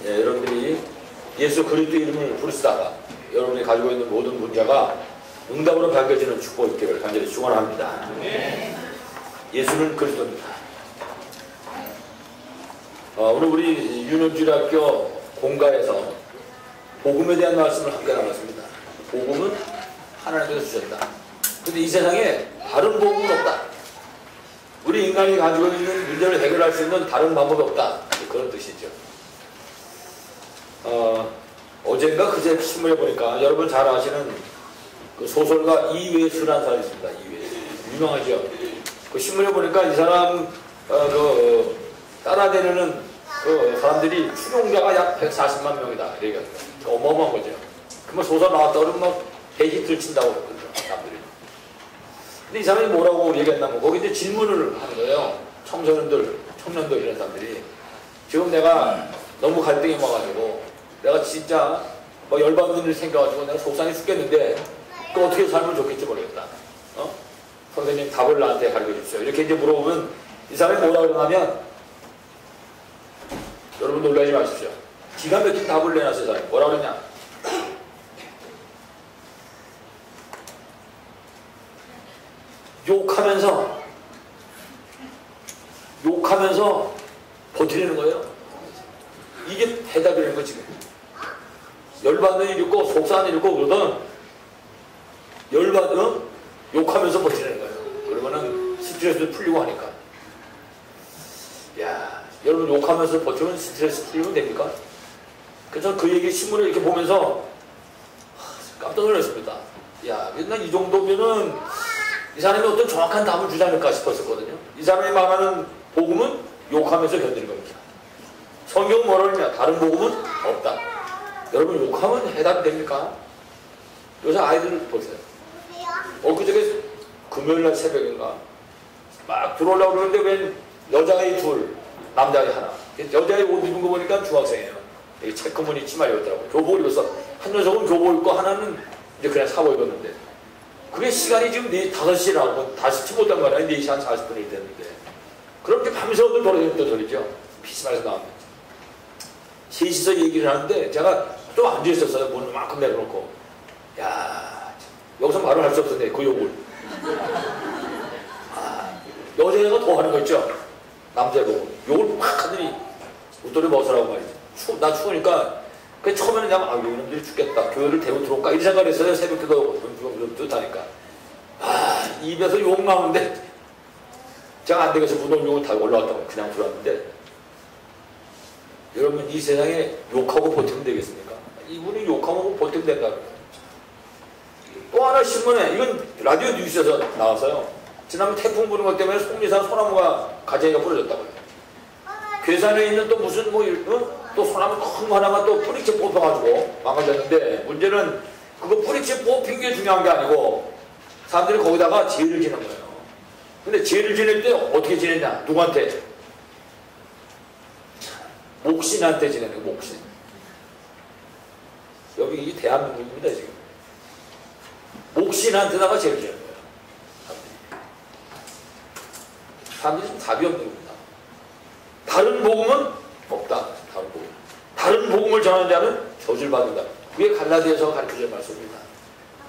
예, 여러분들이 예수 그리스도 이름을 부르시다가 여러분이 가지고 있는 모든 문제가 응답으로 밝혀지는 축복이 있기를 간절히 축원합니다. 예수는 그리스도입니다. 오늘 우리 윤현주대학교 공가에서 복음에 대한 말씀을 함께 나눴습니다. 복음은 하나님께서 주셨다. 근데 이 세상에 다른 복음은 없다. 우리 인간이 가지고 있는 문제를 해결할 수 있는 다른 방법이 없다. 그런 뜻이죠. 어젠가 그제 신문에 보니까 여러분 잘 아시는 그 소설가 이회수라는 사람이 있습니다. 이회수. 유명하죠. 그 신문에 보니까 이 사람 따라다니는 그 사람들이 추종자가 약 140만 명이다. 이래요. 어마어마한 거죠. 그러면 소설 나왔다 그러면 막 대히트를 친다고 그러거든요. 사람들이. 근데 이 사람이 뭐라고 얘기했냐면 거기 이제 질문을 하는 거예요. 청년들 이런 사람들이. 지금 내가 너무 갈등이 와가지고 내가 진짜 뭐 열받는 일이 생겨가지고 내가 속상해 죽겠는데 그 어떻게 살면 좋겠지 모르겠다. 선생님 답을 나한테 가르쳐 주십시오. 이렇게 이제 물어보면 이 사람이 뭐라 그러냐면 여러분 놀라지 마십시오. 기가 막힌 답을 내놨어요. 사람이 뭐라 그러냐. 욕하면서 버티려는 거예요. 이게 대답이라는 거 지금. 열받는 일 있고 속상한 일 있고 그러던 욕하면서 버티는 거예요. 그러면은 스트레스도 풀리고 하니까. 야, 여러분 욕하면서 버티면 스트레스 풀리면 됩니까? 그래서 그 얘기 신문을 이렇게 보면서 깜짝 놀랐습니다. 야, 난 이 정도면은 이 사람이 어떤 정확한 답을 주지 않을까 싶었었거든요. 이 사람이 말하는 복음은 욕하면서 견디는 겁니다. 성경은 뭐라 그러냐? 다른 복음은 없다. 여러분 욕하면 해답이 됩니까? 요새 아이들 보세요. 엊그저께 금요일날 새벽인가 막 들어오려고 그러는데 웬 여자아이 둘, 남자아이 하나. 여자아이 옷 입은 거 보니까 중학생이에요. 여기 체크무늬 치마를 입었더라고요. 교복을 입었어. 한 녀석은 교복 입고 하나는 이제 그냥 사복 입었는데 그게 시간이 지금 5시라고 다시 치 못한 거아니에요. 4시 한 40분이 됐는데 그럼 이제 밤새워도 돌아다녔던 소리죠. PC방에서 나오면 셋이서 얘기를 하는데 제가 좀 앉아있었어요. 문을 만큼 내려놓고 야, 여기서 말을 할 수 없었네. 그 욕을 여자애가 더 하는 거 있죠. 남자 욕을 막 하더니 웃돌이 벗으라고 말이지. 나 추우니까 그 처음에는 그냥 이놈들이 죽겠다. 교회를 대고 들어올까 이런 생각을 했어요. 새벽기도 뜻하니까 입에서 욕 나오는데 제가 안 되겠어. 무덤욕을 다 올라왔다고 그냥 들어왔는데 여러분 이 세상에 욕하고 버티면 되겠습니까? 이분이 욕하고 버티면 된다고요. 또 하나 신문에 이건 라디오 뉴스에서 나와서요. 지난번 태풍 부는 것 때문에 속리산 소나무가 가재기가 부러졌다고요. 괴산에 있는 또 무슨 또 소나무 큰 거 하나가 또 뿌리채 뽑혀가지고 망가졌는데 문제는 그거 뿌리채 뽑힌 게 중요한 게 아니고 사람들이 거기다가 죄를 지는 거예요. 근데 죄를 지낼 때 어떻게 지냈냐? 누구한테? 목신한테 지내는 거예요. 목신. 여기 이 대한민국입니다 지금. 목신한테다가 죄를 지는 거예요. 사람들이 좀 답이 없는 겁니다. 다른 복음은 없다. 다른 복음을 전하는 자는 저주를 받는다. 그게 갈라디아서 가르쳐줄 말씀입니다.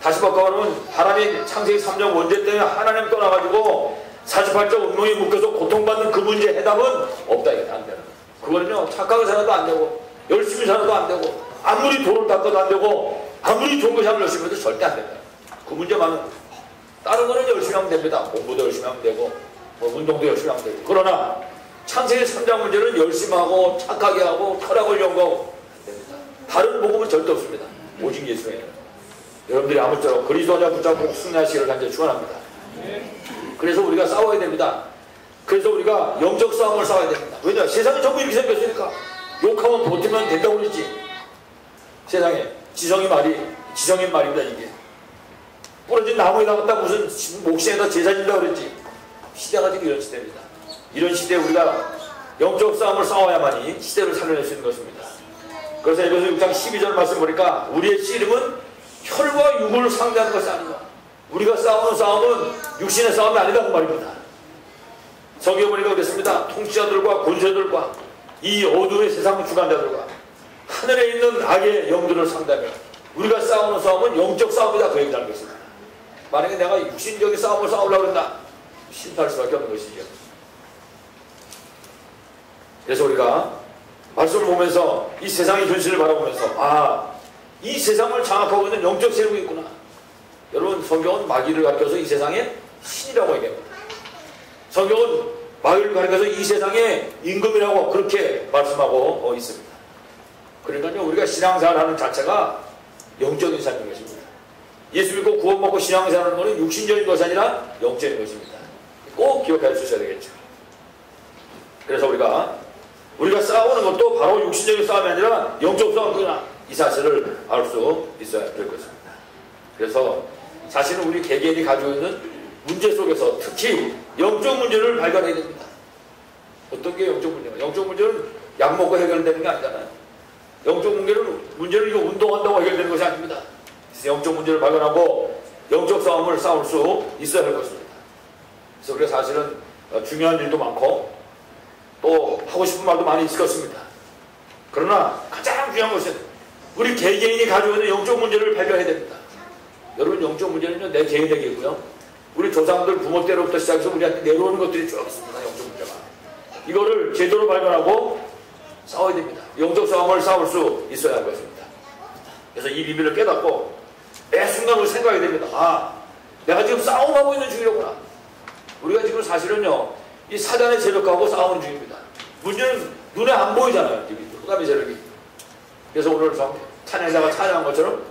다시 바꿔보면 하나님 창세기 3장 원죄 때문에 하나님 떠나가지고 48장 운명에 묶여서 고통받는 그 문제의 해답은 없다. 이게 안 되는. 그거는요 착하게 살아도 안 되고 열심히 살아도 안 되고 아무리 돈을 닦아도 안 되고 아무리 좋은 것이 하면 열심히 해도 절대 안 된다. 그 문제만은 다른 거는 열심히 하면 됩니다. 공부도 열심히 하면 되고 뭐 운동도 열심히 하면 되고 그러나 창세기 3장 문제는 열심히 하고 착하게 하고 철학을 연구하고 됩니다. 다른 복음은 절대 없습니다. 오직 예수예요. 여러분들이 아무쪼록 그리스도자 붙잡고 승리하시기를 간절히 축원합니다. 그래서 우리가 싸워야 됩니다. 그래서 우리가 영적 싸움을 싸워야 됩니다. 왜냐? 세상이 전부 이렇게 생겼으니까 욕하면 버티면 된다고 그랬지. 세상에 지성인 말입니다. 이게 부러진 나무에다 갖다 무슨 목신에다 제사 진다고 그랬지. 시대가 지금 이런 시대입니다. 이런 시대에 우리가 영적 싸움을 싸워야만이 시대를 살려낼 수 있는 것입니다. 그래서 에베소 6장 12절 말씀 보니까 우리의 씨름은 혈과 육을 상대하는 것이 아니다. 우리가 싸우는 싸움은 육신의 싸움이 아니다고 말입니다. 성경에 보니까 그랬습니다. 통치자들과 권세들과 이 어두운 세상 주관자들과 하늘에 있는 악의 영들을 상대하며 우리가 싸우는 싸움은 영적 싸움이다, 그 얘기를 하는 것입니다. 만약에 내가 육신적인 싸움을 싸우려고 한다, 실패할 수밖에 없는 것이죠. 그래서 우리가 말씀을 보면서 이 세상의 현실을 바라보면서 이 세상을 장악하고 있는 영적 세력이 있구나. 여러분, 성경은 마귀를 가리켜서 이 세상의 신이라고 얘기합니다. 성경은 마귀를 가리켜서 이 세상의 임금이라고 그렇게 말씀하고 있습니다. 그러니까요, 우리가 신앙생활하는 자체가 영적인 삶인 것입니다. 예수 믿고 구원받고 신앙생활하는 것은 육신적인 것이 아니라 영적인 것입니다. 꼭 기억해 주셔야 되겠죠. 그래서 우리가 싸우는 것도 바로 육신적인 싸움이 아니라 영적 싸움이구나, 이 사실을 알 수 있어야 될 것입니다. 그래서 자신은 우리 개개인이 가지고 있는 문제 속에서 특히 영적 문제를 발견해야 됩니다. 어떤 게 영적 문제냐? 영적 문제는 약 먹고 해결되는 게 아니잖아요. 영적 문제는 이거 운동한다고 해결되는 것이 아닙니다. 그래서 영적 문제를 발견하고 영적 싸움을 싸울 수 있어야 할 것입니다. 그래서 우리가 사실은 중요한 일도 많고 또 하고 싶은 말도 많이 있을 것입니다. 그러나 가장 중요한 것은 우리 개개인이 가지고 있는 영적 문제를 발견해야 됩니다. 여러분, 영적 문제는요, 내 개인에게고요, 우리 조상들 부모 때로부터 시작해서 우리한테 내려오는 것들이 쭉 있습니다. 영적 문제가. 이거를 제대로 발견하고 싸워야 됩니다. 영적 싸움을 싸울 수 있어야 할 것입니다. 그래서 이 비밀을 깨닫고 매 순간 우리 생각해야 됩니다. 내가 지금 싸움하고 있는 중이로구나. 우리가 지금 사실은요, 이 사단의 세력하고 싸우는 중입니다. 문제는 눈에 안 보이잖아요. 흑암의 세력이. 그래서 오늘 찬양자가 찬양한 것처럼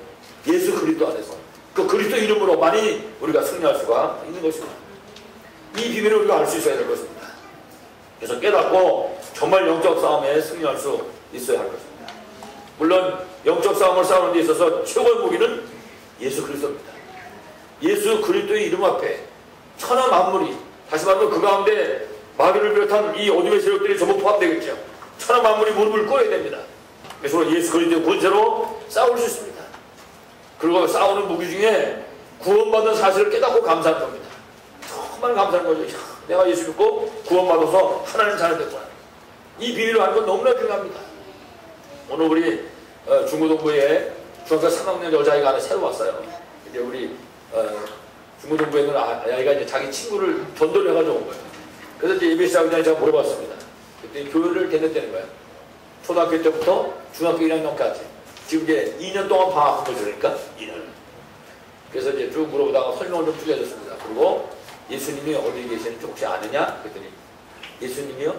예수 그리스도 안에서 그 그리스도 이름으로 많이 우리가 승리할 수가 있는 것입니다. 이 비밀을 우리가 알 수 있어야 될 것입니다. 그래서 깨닫고 정말 영적 싸움에 승리할 수 있어야 할 것입니다. 물론 영적 싸움을 싸우는 데 있어서 최고의 무기는 예수 그리스도입니다. 예수 그리스도의 이름 앞에 천하 만물이, 다시 말하면 그 가운데 마귀를 비롯한 이 어둠의 세력들이 전부 포함되겠죠. 천하 만물이 무릎을 꿇어야 됩니다. 그래서 예수 그리스도의 권세로 싸울 수 있습니다. 그리고 싸우는 무기 중에 구원받은 사실을 깨닫고 감사하는 겁니다. 정말 감사한 거죠. 내가 예수 믿고 구원받아서 하나님 자녀 됐구나. 이 비밀을 하는 건 너무나 중요합니다. 오늘 우리 중고등부에 중학교 3학년 여자아이가 하나 새로 왔어요. 이제 우리 중고등부에 있는 아이가 이제 자기 친구를 전도를 해가지고 온 거예요. 그래서 이제 예배 시작하기 전에 제가 물어봤습니다. 그때 교회를 개냈다는 거예요. 초등학교 때부터 중학교 1학년까지. 지금 이제 2년 동안 방학한 거죠. 그러니까 2년. 그래서 이제 쭉 물어보다가 설명을 좀 주게 해줬습니다. 그리고 예수님이 어디 계시는지 혹시 아느냐? 그랬더니 예수님이요?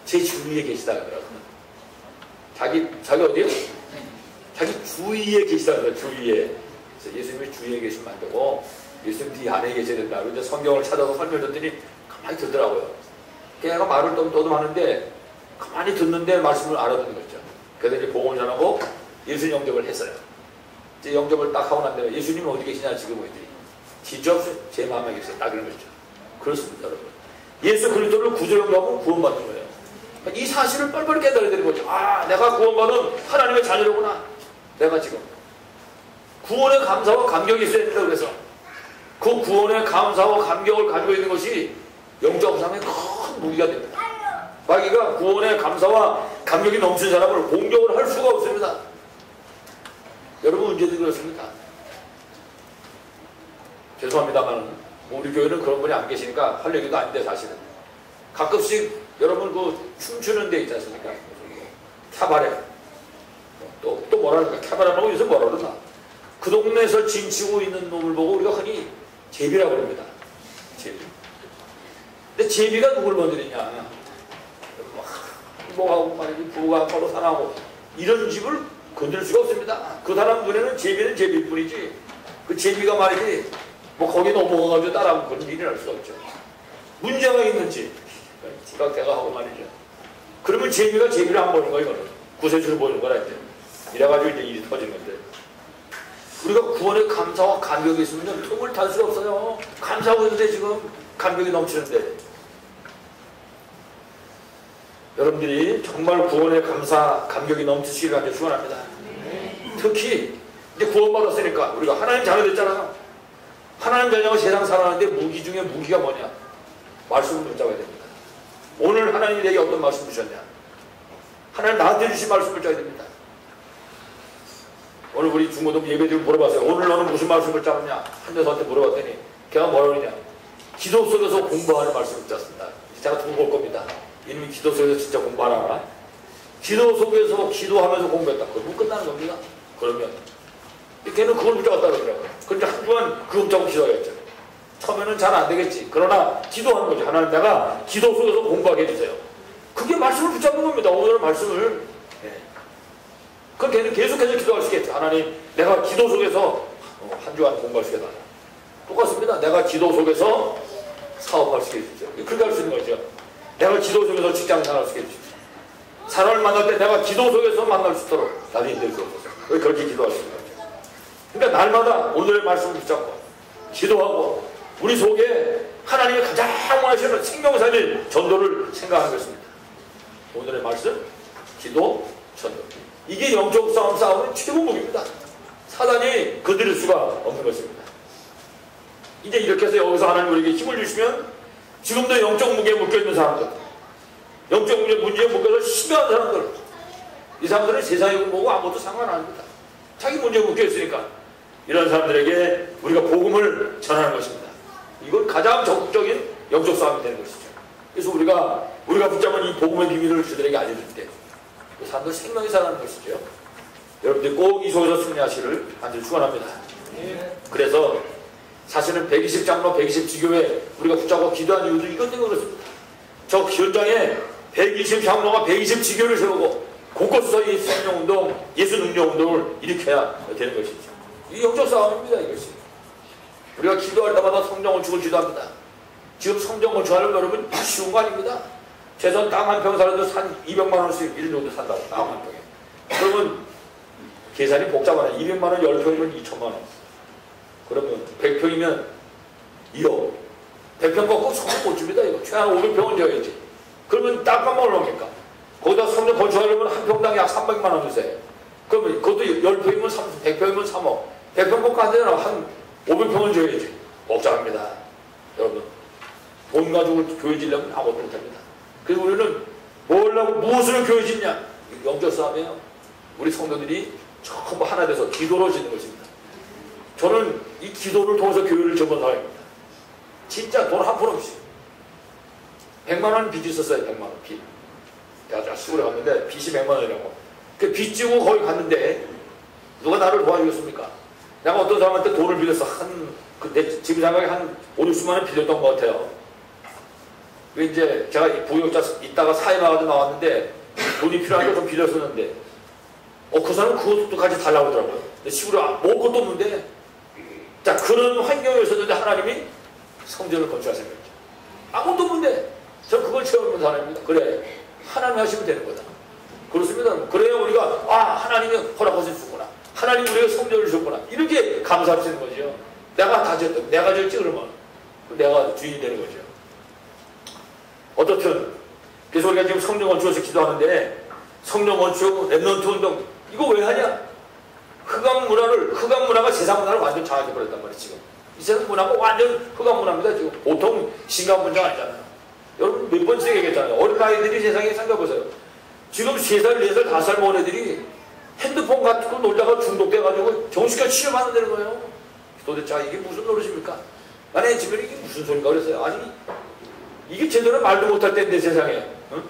제 주위에 계시다 그러더라고요. 자기 어디요? 자기 주위에 계시다 그래요. 주위에. 그래서 예수님이 주위에 계시면 안 되고 예수님 뒤 안에 계셔야 된다. 그래서 성경을 찾아서 설명해줬더니 가만히 듣더라고요. 걔가 말을 떠듬하는데 가만히 듣는데 말씀을 알아듣는 거죠. 그래서 이제 복음을 전하고 예수 영접을 했어요. 이제 영접을 딱 하고 난 다음에 예수님은 어디 계시냐 지금 보더니 지저스 제 마음에 계세요. 딱 이런 거죠. 그렇습니다, 여러분. 예수 그리스도를 구주 영접하고 구원받는 거예요. 이 사실을 뻘뻘 깨달아야 되는 거죠. 내가 구원받은 하나님의 자녀로구나. 내가 지금 구원의 감사와 감격이 있어야 된다. 그래서 그 구원의 감사와 감격을 가지고 있는 것이 영적 삶의 큰 무기가 됩니다. 마귀가 구원의 감사와 감격이 넘치는 사람을 공격을 할 수가 없습니다. 여러분, 언제든 그렇습니다. 죄송합니다만 우리 교회는 그런 분이 안 계시니까 할 얘기도 아닌데 사실은 가끔씩 여러분 그 춤추는 데 있지 않습니까? 캬바레 또 뭐라 그럴까? 캬바레라고 요새 뭐라 그러나? 그 동네에서 진치고 있는 놈을 보고 우리가 흔히 제비라고 그럽니다. 제비. 근데 제비가 누굴 건드리냐? 뭐하고 말이지 부부가 서로 사랑하고 이런 집을 건들 수가 없습니다. 그 사람 눈에는 제비는 제비일 뿐이지 그 제비가 말이지 뭐 거기 넘어가가지고 따라하고 그런 일을 할 수가 없죠. 문제가 있는지 지각대가 하고 말이죠. 그러면 제비가 제비를 안 보는 거예요. 이거는 구세주를 보는 거라 이제 이래가지고 이제 일이 터진 건데 우리가 구원의 감사와 감격이 있으면 틈을 탈 수가 없어요. 감사하고 있는데 지금 감격이 넘치는데 여러분들이 정말 구원의 감사, 감격이 넘치시길 간절히 축원합니다. 특히 이제 구원받았으니까 우리가 하나님 자녀 됐잖아요. 하나님 자녀가 세상 살아가는데 무기 중에 무기가 뭐냐? 말씀을 붙잡아야 됩니다. 오늘 하나님이 내게 어떤 말씀 주셨냐? 하나님 나한테 주신 말씀을 붙잡아야 됩니다. 오늘 우리 중고등 예배드리고 물어봤어요. 오늘 너는 무슨 말씀을 짜느냐? 한 여사한테 물어봤더니 걔가 뭐라 그러냐? 기도 속에서 공부하는 말씀을 짰습니다. 제가 두고 볼 겁니다. 이놈이 기도 속에서 진짜 공부하나? 기도 속에서 기도하면서 공부했다. 그러면 끝나는 겁니다. 그러면 걔는 그걸 붙잡았다 그러더라고요. 그러니까 한 주간 그거 붙잡고 기도하겠죠. 처음에는 잘 안 되겠지. 그러나 기도하는 거죠. 하나님 내가 기도 속에서 공부하게 해주세요. 그게 말씀을 붙잡는 겁니다. 오늘 말씀을. 그럼 걔는 계속해서 기도할 수 있겠죠. 하나님 내가 기도 속에서 한 주간 공부할 수 있겠다. 똑같습니다. 내가 기도 속에서 사업할 수 있겠죠. 그렇게 할 수 있는 거죠. 내가 기도 속에서 직장 생활할 수 있겠죠. 사람을 만날 때 내가 기도 속에서 만날 수 있도록 나를 인도해 주옵소서. 그렇게 기도할 수 있는 거죠. 그러니까 날마다 오늘의 말씀을 붙잡고 기도하고 우리 속에 하나님이 가장 원하시는 생명살릴 전도를 생각하는 것입니다. 오늘의 말씀, 기도, 전도. 이게 영적 싸움의 최고 무기입니다. 사단이 건드릴 수가 없는 것입니다. 이제 이렇게 해서 여기서 하나님 우리에게 힘을 주시면 지금도 영적 무게에 묶여있는 사람들, 영적 문제에 묶여서 심해한 사람들, 이 사람들은 세상의 공부고 아무것도 상관 안 합니다. 자기 문제에 묶여있으니까 이런 사람들에게 우리가 복음을 전하는 것입니다. 이건 가장 적극적인 영적 싸움이 되는 것이죠. 그래서 우리가 붙잡은 이 복음의 비밀을 그들에게 알려줄 때 그 사람들 생명이 살아나는 것이죠. 여러분들 꼭 이 속에서 승리하시를 간절히 축원합니다. 그래서 사실은 120장로 120지교회 우리가 붙잡고 기도한 이유도 이것 때문에 그렇습니다. 저 현장에 120장로가 120지교를 세우고 곳곳에서 이 생명운동, 예수 능력운동을 일으켜야 되는 것이죠. 이 영적 싸움입니다. 이것이. 우리가 기도할 때마다 성령 건축을 기도합니다. 지금 성령 건축하려면 여러분 쉬운 거 아닙니다. 최소한 땅 한 평 사는데 산 200만 원씩 1년 정도 산다고 땅 한 평에. 그러면 계산이 복잡하네. 200만 원 10평이면 2천만 원. 그러면 100평이면 2억. 100평 갖고 성령 못 줍니다. 이거 최한 500평은 줘야지. 그러면 땅값만 얼마입니까? 거기다 성령 건축하려면 한 평당 약 300만 원 주세요. 그러면 그것도 10평이면 100평이면 3억. 100평 갖고 안 되나 한 500평은 줘야지. 복잡합니다. 여러분. 돈 가지고 교회 지려면 아무것도 못합니다. 그래서 우리는 무엇으로 교회 짓냐? 영적 싸움이에요. 우리 성도들이 전부 하나 돼서 기도로 짓는 것입니다. 저는 이 기도를 통해서 교회를 접은 사람입니다. 진짜 돈 한 푼 없이. 100만 원 빚이 있었어요. 100만 원 빚. 제가 시골에 갔는데 빚이 100만 원이라고. 그 빚 지고 거기 갔는데 누가 나를 도와주겠습니까? 내가 어떤 사람한테 돈을 빌려서 내 지금 생각에 한 5, 60만 원 빌렸던 것 같아요. 이제 제가 부역자 있다가 사회 나가서 나왔는데 돈이 필요하니까 좀 빌렸었는데 그 사람은 그것도까지 달라고 하더라고요. 근데 시골에 먹을 것도 없는데 자 그런 환경에 있었는데 하나님이 성전을 건축하신 거죠. 아무것도 없는데 저 그걸 채우는 사람입니다. 그래 하나님이 하시면 되는 거다. 그렇습니다. 그래야 우리가 하나님이 허락하셨구나. 하나님 우리가 성전을 주셨구나. 이렇게 감사하시는 거죠. 내가 다 졌다. 내가 졌지 그러면 내가 주인이 되는 거죠. 어떻든 그래서 우리가 지금 성령 건축에서 기도하는데 성령 건축, 랩넌트 운동 이거 왜 하냐? 흑암 문화가 세상 문화를 완전 장악해 버렸단 말이에요. 지금 이 세상 문화가 완전 흑암 문화입니다. 지금 보통 신강 문장 아니잖아요. 여러분 몇 번째 얘기했잖아요. 어린아이들이 세상에 생각해보세요. 지금 3살, 4살, 5살 먹은 애들이 핸드폰 같은 거 놀다가 중독돼가지고 정신과 치료받는 거예요. 도대체 이게 무슨 노릇입니까? 아니 지금 이게 무슨 소리인가 그랬어요. 아니 이게 제대로 말도 못할 때인데 세상에 응?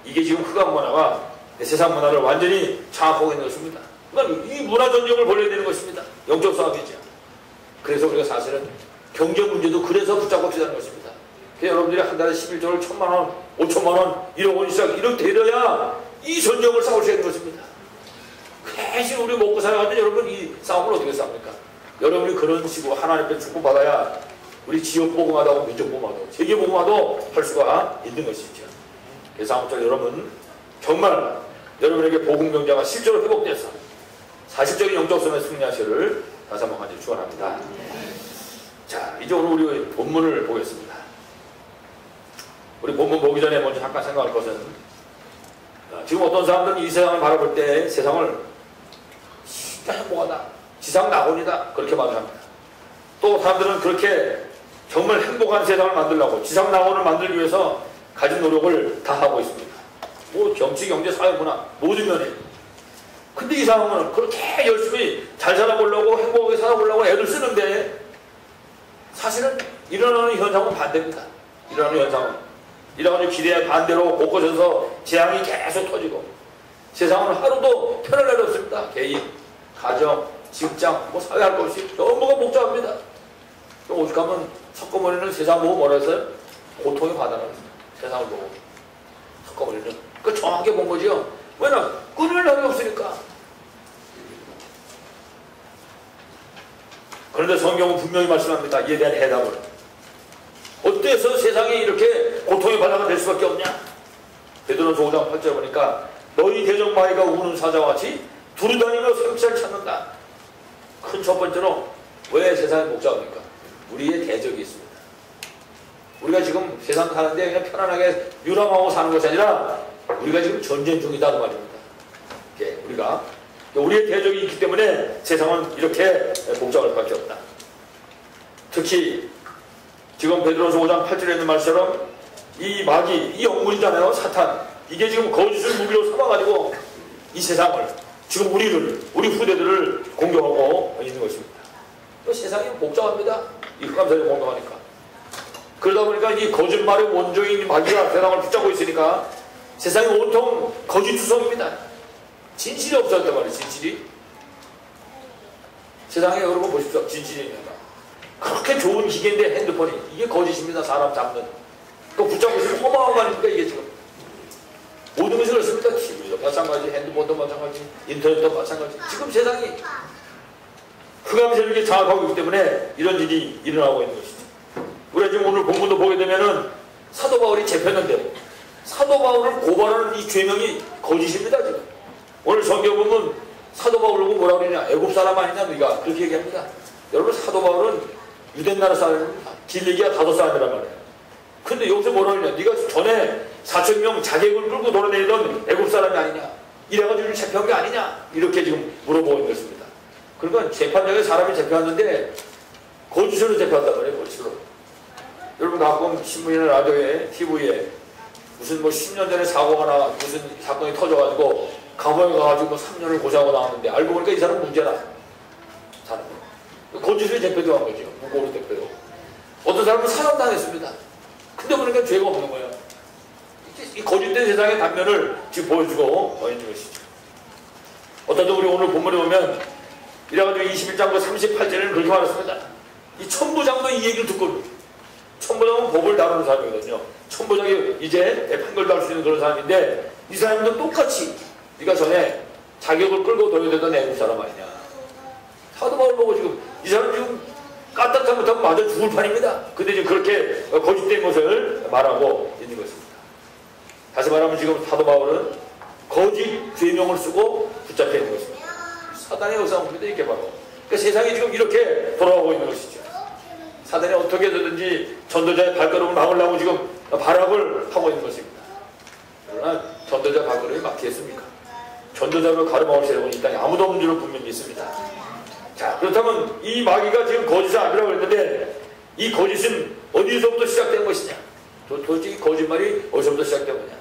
이게 지금 흑암 문화가 세상 문화를 완전히 장악하고 있는 것입니다. 그러니까 이 문화 전쟁을 벌여야 되는 것입니다. 영적 싸움이죠. 그래서 우리가 사실은 경제 문제도 그래서 붙잡고 기다리는 것입니다. 그래서 여러분들이 한 달에 11조를 1,000만 원, 5천만 원, 1억 원 이상 이렇게 되려야 이 전쟁을 싸우셔야 되는 것입니다. 대신 우리 먹고 살아가는데 여러분 이 싸움을 어떻게 싸웁니까? 여러분이 그런 식으로 하나님 앞에 축복받아야 우리 지역 복음화도 민족 복음화도 세계 복음화도 할 수가 있는 것이죠. 그래서 아무쪼록 여러분 정말 여러분에게 복음 경제가 실제로 회복돼서 사실적인 영적 싸움에 승리하시를 다시 한번 간절히 축원합니다. 자, 이제 오늘 우리 본문을 보겠습니다. 우리 본문 보기 전에 먼저 잠깐 생각할 것은 지금 어떤 사람들은 이 세상을 바라볼 때 세상을 진짜 행복하다, 지상 낙원이다 그렇게 말합니다. 또 사람들은 그렇게 정말 행복한 세상을 만들려고 지상 낙원을 만들기 위해서 가진 노력을 다 하고 있습니다. 뭐 정치, 경제, 사회, 문화 모든 면에 근데 이 사람은 그렇게 열심히 잘 살아보려고 행복하게 살아보려고 애를 쓰는데 사실은 일어나는 현상은 반대입니다. 일어나는 현상은 이래가지고 기대에 반대로 곳곳에서 재앙이 계속 터지고 세상은 하루도 편할 날이 없습니다. 개인, 가정, 직장, 뭐 사회 할 것 없이 전부가 복잡합니다. 오죽하면 석고머리는 세상 보고 뭐라 했어요? 고통의 바다라고 했어요. 세상을 보고 석고머리는 그 정확하게 본 거죠. 왜냐? 끊을 날이 없으니까. 그런데 성경은 분명히 말씀합니다. 이에 대한 해답을. 어때서 세상에 이렇게 고통의 바다가 될 수밖에 없냐? 베드로전서 5장 8절 보니까 너희 대적마귀가 우는 사자와 같이 두루다니며 생치를 찾는다. 큰 첫 번째로 왜 세상이 복잡합니까? 우리의 대적이 있습니다. 우리가 지금 세상 사는데 그냥 편안하게 유람하고 사는 것이 아니라 우리가 지금 전쟁 중이다 그 말입니다. 우리의 대적이 있기 때문에 세상은 이렇게 복잡할 수밖에 없다. 특히 지금 베드로전서 5장 8절에 있는 말처럼 이 마귀, 이 영문이잖아요. 사탄. 이게 지금 거짓을 무기로 삼아가지고 이 세상을, 지금 우리 후대들을 공격하고 있는 것입니다. 또 세상이 복잡합니다. 이 흑암세력이 공격하니까. 그러다 보니까 이 거짓말의 원조인 마귀가 세상을 붙잡고 있으니까 세상이 온통 거짓투성입니다. 진실이 없었단 말이에요. 진실이. 세상에 여러분 보십시오. 진실이 있는가. 그렇게 좋은 기계인데 핸드폰이 이게 거짓입니다. 사람 잡는. 또 붙잡고 있으면 허망한 거 아닙니까 이게 지금. 모든 것이 그렇습니다. TV도 마찬가지, 핸드폰도 마찬가지, 인터넷도 마찬가지. 지금 세상이 흑암세력이 장악하고 있기 때문에 이런 일이 일어나고 있는 것이죠. 우리가 지금 오늘 본문도 보게 되면은 사도 바울이 잡혔는데 사도 바울을 고발하는 이 죄명이 거짓입니다. 지금. 오늘 성경 보면 사도 바울을 보고 뭐라 그러냐. 애굽 사람 아니냐 너희가 그렇게 얘기합니다. 여러분 사도 바울은 유대나라 사람입니다. 길리기아 5사람이란 말이에요. 근데 여기서 뭐라 그러냐. 네가 전에 4,000명 자객을 끌고 돌아다니던 애굽 사람이 아니냐. 이래가지고 잡혀온 게 아니냐. 이렇게 지금 물어보고 있는 것입니다. 그러니까 재판장에 사람이 잡혀왔는데 거짓으로 잡혀왔단 말이에요. 거짓으로. 여러분 가끔 신문이나 라디오에 TV에 무슨 뭐 10년 전에 사고가 나 무슨 사건이 터져가지고 감옥에 가가지고 뭐 3년을 고생하고 나왔는데 알고 보니까 이 사람은 무죄다. 사람. 거짓으로 잡혀들어간 거죠. 무고로 잡혀요. 어떤 사람은 사형당했습니다. 근데 보니까 죄가 없는 거예요. 이 거짓된 세상의 단면을 지금 보여주고 있는 것이죠. 어떤 우리 오늘 본문에 보면 이래가지고 21장부 38절에는 그렇게 말했습니다. 이 천부장도 이 얘기를 듣고 천부장은 법을 다루는 사람이거든요. 천부장이 이제 판결도 할 수 있는 그런 사람인데 이 사람도 똑같이 네가 전에 자격을 끌고 돌려대던 애국 사람 아니냐. 사도 바울 보고 지금 이 사람 지금 까딱하면 못하면 맞아 죽을 판입니다. 근데 지금 그렇게 거짓된 것을 말하고 있는 것입니다. 다시 말하면 지금 사도 바울은 거짓 죄명을 쓰고 붙잡혀 있는 것입니다. 사단의 역사입니다. 이렇게 바로. 그러니까 세상이 지금 이렇게 돌아가고 있는 것이죠. 사단이 어떻게 해서든지 전도자의 발걸음을 막으려고 지금 발악을 하고 있는 것입니다. 그러나 전도자 발걸음이 막히겠습니까? 전도자를 가로막을 세력은 이 땅에 아무도 없는 줄은 분명히 있습니다. 자, 그렇다면 이 마귀가 지금 거짓을 아니라고 했는데 이 거짓은 어디서부터 시작된 것이냐? 도대체 이 거짓말이 어디서부터 시작된 거냐?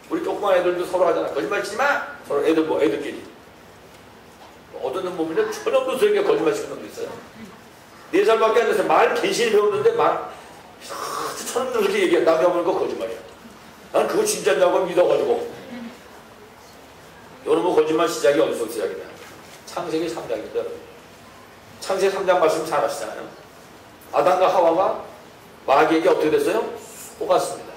우리 조그만 애들도 서로 하잖아. 거짓말 치지 마! 서로 애들끼리. 어떤 놈 보면 천없도 저에게 거짓말 치는 놈도 있어요. 4살밖에 안 돼서 말 괜시히 배웠는데 천없도 그렇게 얘기해. 나가 보니까 거짓말이야. 난 그거 진짜냐고 믿어가지고. 여러분 거짓말 시작이 어디서 시작이냐? 창세기 3장입니다. 창세기 3장 말씀 잘 아시잖아요. 아담과 하와가 마귀에게 어떻게 됐어요? 속았습니다.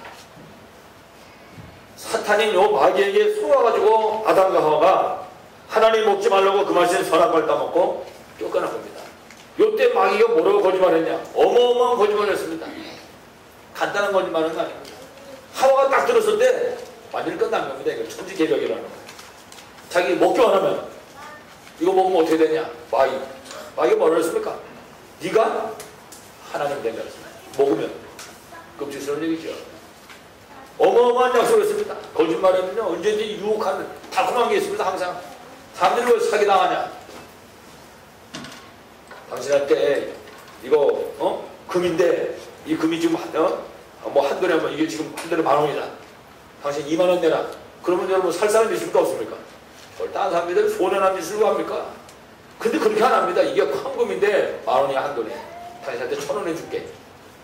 사탄이 요 마귀에게 속아가지고 아담과 하와가 하나님 먹지 말라고 그 맛인 선악과를 따먹고 쫓겨난 겁니다. 요때 마귀가 뭐라고 거짓말했냐? 어마어마한 거짓말을 했습니다. 간단한 거짓말은 아닙니다. 하와가 딱 들었을 때 완전히 끝난 겁니다. 이거 천지개벽이라는 거예요. 자기 먹기 원하면 이거 먹으면 어떻게 되냐? 마귀가 뭐라 했습니까? 네가 하나님 된다 했습니다. 먹으면 끔찍스러운 얘기죠. 어마어마한 약속을 했습니다. 거짓말에는요 언제든지 유혹하는 달콤한 게 있습니다. 항상 사람들이 왜 사기당하냐? 당신한테 이거 금인데 이 금이 지금 뭐 한 돈에 이게 지금 한 돈에 10,000원이다. 당신 20,000원 내라. 그러면 여러분 살 사람이 있습니까 없습니까? 절대 안 삽니다. 소년한 짓을 왜 합니까? 근데 그렇게 안 합니다. 이게 황금인데 10,000원이야 한돈에. 당신한테 1,000원 해줄게.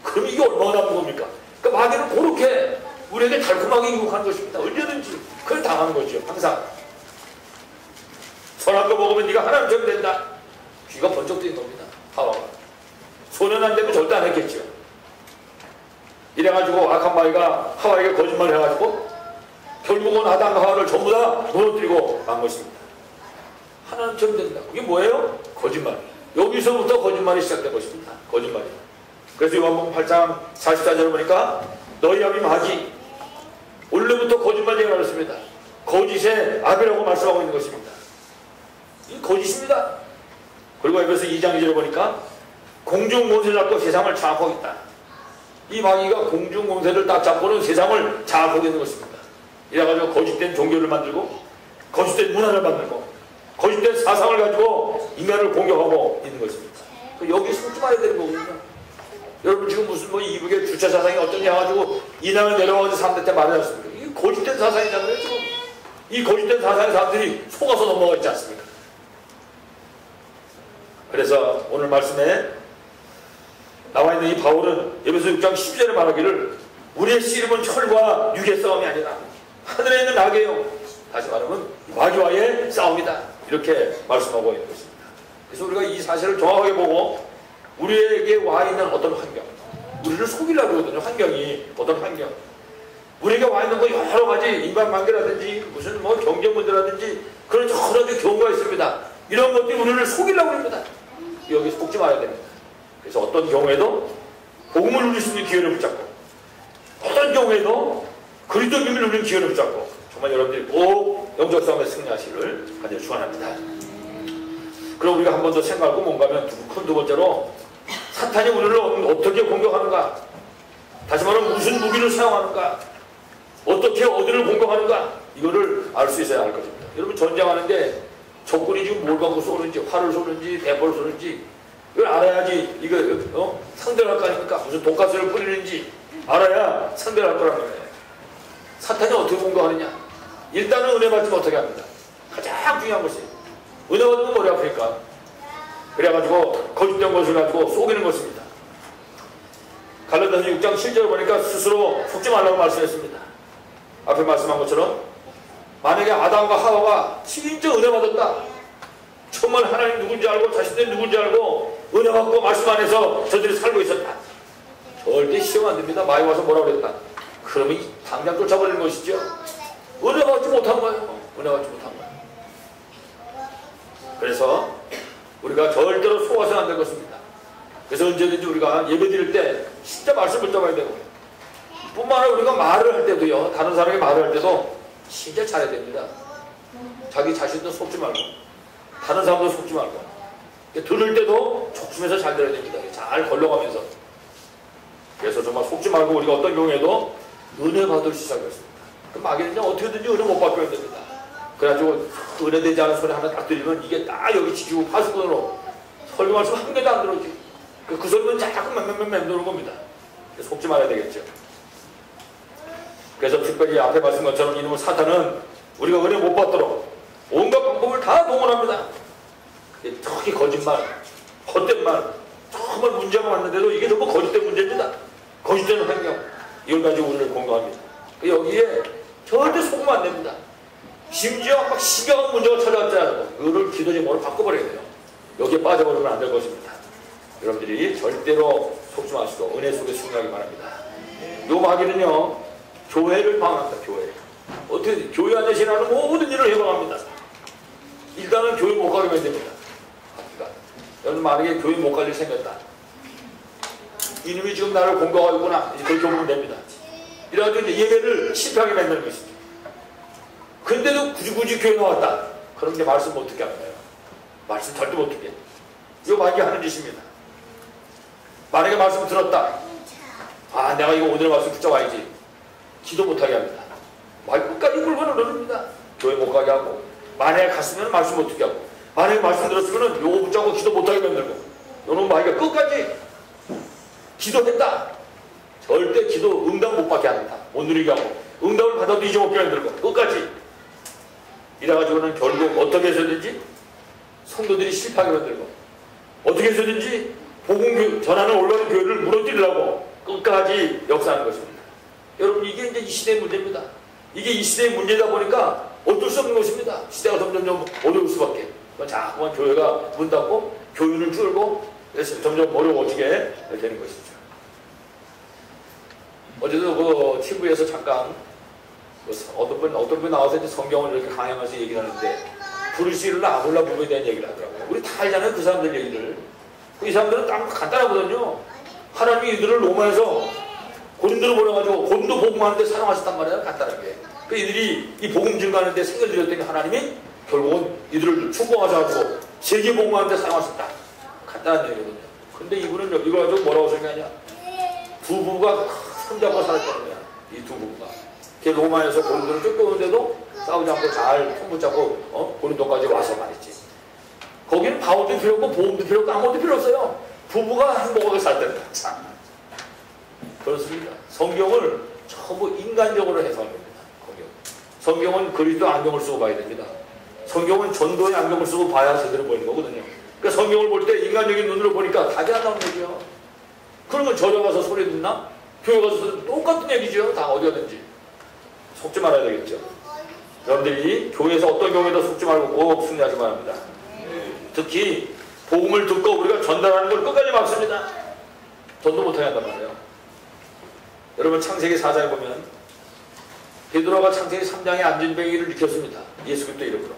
그럼 이게 얼마나 나쁜 겁니까? 그러니까 마귀는 그렇게 우리에게 달콤하게 유혹하는 것입니다. 언제든지 그걸 당하는 거죠. 항상. 선한 거 먹으면 네가 하나님처럼 된다. 귀가 번쩍 뜨인 겁니다. 하와가. 소년 안 되면 절대 안 했겠죠. 이래가지고 악한 마귀가 하와에게 거짓말을 해가지고 결국은 아담과 하와를 전부 다 무너뜨리고 만 것입니다. 하나님처럼 된다. 그게 뭐예요? 거짓말. 여기서부터 거짓말이 시작된 것입니다. 거짓말이. 그래서 요한복음 8장 44절을 보니까 너희 아비 마귀 원래부터 거짓말 얘기하였습니다. 거짓의 아비라고 말씀하고 있는 것입니다. 이 거짓입니다. 그리고 에베소 2장 2절을 보니까 공중권세 잡고 세상을 장악하고 있다. 이 마귀가 공중권세를 딱 잡고는 세상을 장악하고 있는 것입니다. 이래가지고 거짓된 종교를 만들고 거짓된 문화를 만들고 거짓된 사상을 가지고 인간을 공격하고 있는 것입니다. 여기 숨지 말아야 되는 거거든요. 여러분 지금 무슨 뭐 이북의 주체 사상이 어쩌냐 해가지고 이남을 내려와서 사람들한테 말해놨습니다. 이게 거짓된 사상이잖아요. 지금 이 거짓된 사상의 사람들이 속아서 넘어가 있지 않습니까? 그래서 오늘 말씀에 나와 있는 이 바울은 에베소 6장 12절에 말하기를 우리의 씨름은 혈과 육의 싸움이 아니라 하늘에 있는 악의 영, 다시 말하면 마귀와의 싸움이다. 이렇게 말씀하고 있는 것입니다. 그래서 우리가 이 사실을 정확하게 보고 우리에게 와 있는 어떤 환경, 우리를 속이려고 그러거든요. 환경이 어떤 환경, 우리에게 와 있는 거 여러 가지 인간관계라든지 무슨 뭐 경제 문제라든지 그런 여러 가지 경우가 있습니다. 이런 것들이 우리를 속이려고 합니다. 여기서 속지 말아야 됩니다. 그래서 어떤 경우에도 복음을 누릴 수 있는 기회를 붙잡고 어떤 경우에도 그리스도의 비밀을 누리는 기회를 붙잡고 정말 여러분들이 꼭 영적 싸움에 승리하시기를 간절히 축원합니다. 그럼 우리가 한 번 더 생각하고 뭔가 하면 큰 두 번째로 사탄이 우리를 어떻게 공격하는가, 다시 말하면 무슨 무기를 사용하는가, 어떻게 어디를 공격하는가, 이거를 알 수 있어야 할 것입니다. 여러분 전쟁하는데 적군이 지금 뭘 갖고 쏘는지, 활을 쏘는지 대포를 쏘는지 이걸 알아야지 이거 상대를 할 거 아닙니까? 무슨 독가스를 뿌리는지 알아야 상대를 할 거란 말이에요. 사탄이 어떻게 공격하느냐, 일단은 은혜 받지 못하게 합니다. 가장 중요한 것이 은혜 받으면 머리 아프니까. 그래가지고 거짓된 것을 가지고 속이는 것입니다. 갈라디아서 6장 7절 보니까 스스로 속지 말라고 말씀했습니다. 앞에 말씀한 것처럼 만약에 아담과 하와가 진짜 은혜 받았다, 정말 하나님 누군지 알고 자신들이 누군지 알고 은혜 받고 말씀 안에서 저들이 살고 있었다, 절대 시험 안 됩니다. 마귀 와서 뭐라고 그랬다 그러면 당장 쫓아버리는 것이죠. 은혜 받지 못한 거예요. 은혜 받지 못한 거예요. 그래서 우리가 절대로 속아서는 안 될 것입니다. 그래서 언제든지 우리가 예배 드릴 때 진짜 말씀을 붙잡아야 되고, 뿐만 아니라 우리가 말을 할 때도요, 다른 사람에게 말을 할 때도 진짜 잘해야 됩니다. 자기 자신도 속지 말고 다른 사람도 속지 말고 들을 때도 조심해서 잘 들어야 됩니다. 잘 걸러가면서. 그래서 정말 속지 말고 우리가 어떤 경우에도 은혜 받을 수 시작했습니다. 그럼 마귀는 어떻게든지 은혜 못 받게 해야 됩니다. 그래가지고 은혜 되지 않은 소리 하나 딱 들리면 이게 딱 여기 지키고 파수꾼으로 설교 말씀 한 개도 안 들어오지. 그 소리는 자꾸 맴도는 겁니다. 속지 말아야 되겠죠. 그래서 특별히 앞에 말씀 것처럼 이놈의 사탄은 우리가 은혜 못 받도록 온갖 방법을 다 동원합니다. 특히 거짓말, 헛된 말, 정말 문제가 많은데도 이게 전부 거짓된 문제입니다. 거짓된 환경, 이걸 가지고 우리를 공격합니다. 여기에 절대 속으면 안 됩니다. 심지어 막 심각한 문제가 찾아왔잖아요. 그거를 기도 제목으로 바꿔버려야 돼요. 여기에 빠져버리면 안 될 것입니다. 여러분들이 절대로 속지 마시고 은혜 속에 승리하기 바랍니다. 요 마귀는요, 교회를 방합니다. 교회. 어떻게 교회 안에서 일하는 모든 일을 해방합니다. 일단은 교회 못 가게 해야 됩니다. 그러니까 여러분 만약에 교회 못 갈 일 생겼다, 이놈이 지금 나를 공격하고 있구나, 이제 그렇게 보면 됩니다. 이래가지고 이제 예배를 실패하게 만드는 것이죠. 근데도 굳이 교회 나왔다, 그럼 이제 말씀 못 듣게 하는 거예요. 말씀 절대 못 듣게. 이거 마귀 하는 짓입니다. 만약에 말씀 들었다, 아 내가 이거 오늘 말씀 붙잡아야지, 기도 못하게 합니다. 마귀 끝까지 물건을 누릅니다. 교회 못 가게 하고, 만약에 갔으면 말씀 못 듣게 하고, 만약에 말씀 들었으면 요거 붙잡고 기도 못하게 만들고, 요놈 마귀가 끝까지 기도했다, 절대 기도 응답 못 받게 합니다. 못 누리게 하고, 응답을 받아도 잊어먹게 만들고, 끝까지 이래가지고는 결국 어떻게 해서든지 성도들이 실패하게 만들고 어떻게 해서든지 복음 전하는 올바른 교회를 무너뜨리려고 끝까지 역사하는 것입니다. 여러분 이게 이제 이 시대의 문제입니다. 이게 이 시대의 문제다 보니까 어쩔 수 없는 것입니다. 시대가 점점 어려울 수밖에. 자꾸만 교회가 문 닫고 교인을 줄고 점점 어려워지게 되는 것이죠. 어제도 그 TV에서 잠깐 어떤 분 나와서 이제 성경을 이렇게 강행하면서 얘기를 하는데 브루시를 아몰라 부부에 대한 얘기를 하더라고요. 우리 다 알잖아요. 그 사람들 얘기를. 이 사람들은 딱 간단하거든요. 하나님이 이들을 로마에서 고린도로 보내가지고 고린도 복음하는데 사용하셨단 말이에요. 간단하게. 그 이들이 이 복음 증거하는데 생을 들였더니 하나님이 결국은 이들을 축복하셔가지고 세계 복음하는데 사용하셨다. 간단한 얘기거든요. 근데 이분은 이걸 가지고 뭐라고 설명하냐. 두 부부가 손잡고 살았다는 거야. 이 두 부부가. 로마에서 고린도를 쫓겨오는데도 싸우지 않고 잘 손붙잡고 고린도까지 와서 말했지. 거기는 바울도 필요 없고 보험도 필요 없고 아무것도 필요 없어요. 부부가 행복하게 살다는 거야. 참. 그렇습니다. 성경을 전부 인간적으로 해석하는 겁니다. 성경은 그리스도 안경을 쓰고 봐야 됩니다. 성경은 전도의 안경을 쓰고 봐야 제대로 보이는 거거든요. 그러니까 성경을 볼 때 인간적인 눈으로 보니까 답이 안 나오는 얘기죠. 그러면 절에 가서 소리 듣나? 교회 가서 똑같은 얘기죠. 다 어디 가든지. 속지 말아야 되겠죠. 여러분들이 교회에서 어떤 경우에도 속지 말고 꼭 승리하기 바랍니다. 특히 복음을 듣고 우리가 전달하는 걸 끝까지 막습니다. 전도 못하게 한단 말이에요. 여러분 창세기 4장에 보면 베드로가 창세기 3장에 안전병기를 일으켰습니다. 예수 그리스도 이름으로.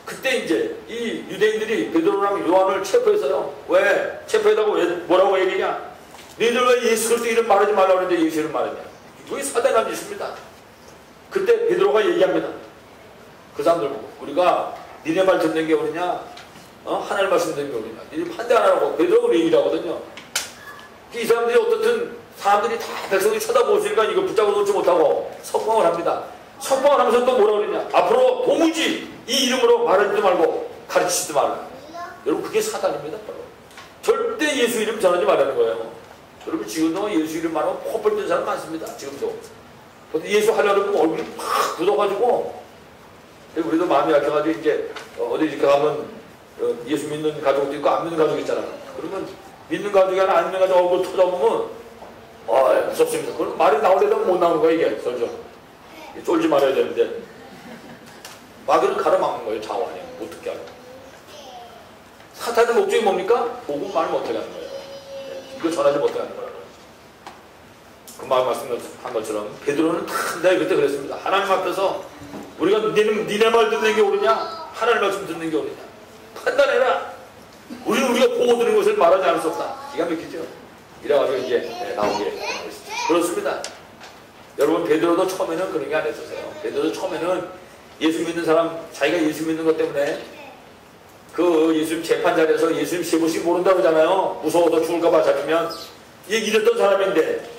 그때 이제 이 유대인들이 베드로랑 요한을 체포했어요. 왜? 체포했다고 왜 뭐라고 얘기냐? 너희들 왜 예수 그리스도 이름 말하지 말라고 하는데 예수 이름 말했냐? 이게 사단한 짓입니다. 그때 베드로가 얘기합니다. 그 사람들 보고 우리가 니네 말 듣는 게 옳으냐? 하나님 말씀 듣는 게 옳으냐? 니네 판대 안 하라고 베드로가 얘기를 하거든요. 이 사람들이 어떻든 사람들이 다 백성이 쳐다보시니까 이거 붙잡아 놓지 못하고 석방을 합니다. 석방을 하면서 또 뭐라 그러냐? 앞으로 도무지 이 이름으로 말하지도 말고 가르치지도 말라. 여러분 그게 사단입니다. 바로. 절대 예수 이름 전하지 말라는 거예요. 여러분 지금도 예수 이름 말하면 코뿔 뜬 사람 많습니다. 지금도. 예수 하려고 하면 얼굴이 팍 굳어가지고 우리도 마음이 약해가지고 이제 어디 이렇게 가면 예수 믿는 가족도 있고 안 믿는 가족이 있잖아요. 그러면 믿는 가족이 하나 안 믿는 가족 얼굴 터져보면 무섭습니다. 그럼 말이 나오려면 못 나오는 거야 이게. 절절 쫄지 말아야 되는데 마귀를 가로막는 거예요. 자원이 못 듣게 하고. 사탄의 목적이 뭡니까? 복음 말을 못하게 하는 거예요. 이거 전하지 못하게 하는 거라고요. 금방 말씀한 것처럼 베드로는 단단히 그때 그랬습니다. 하나님 앞에서 우리가 니네 말 듣는 게 옳으냐? 하나님 말씀 듣는 게 옳으냐? 판단해라. 우리는 우리가 보고 들은 것을 말하지 않을 수 없다. 기가 막히죠. 이래가지고 이제 나오게 되는 것이죠. 그렇습니다. 여러분 베드로도 처음에는 그런 게 아니었어요. 베드로도 처음에는 예수 믿는 사람 자기가 예수 믿는 것 때문에 그 예수님 재판 자리에서 예수님 세보시 모른다고 하잖아요. 무서워서 죽을까봐 잡히면 이랬던 사람인데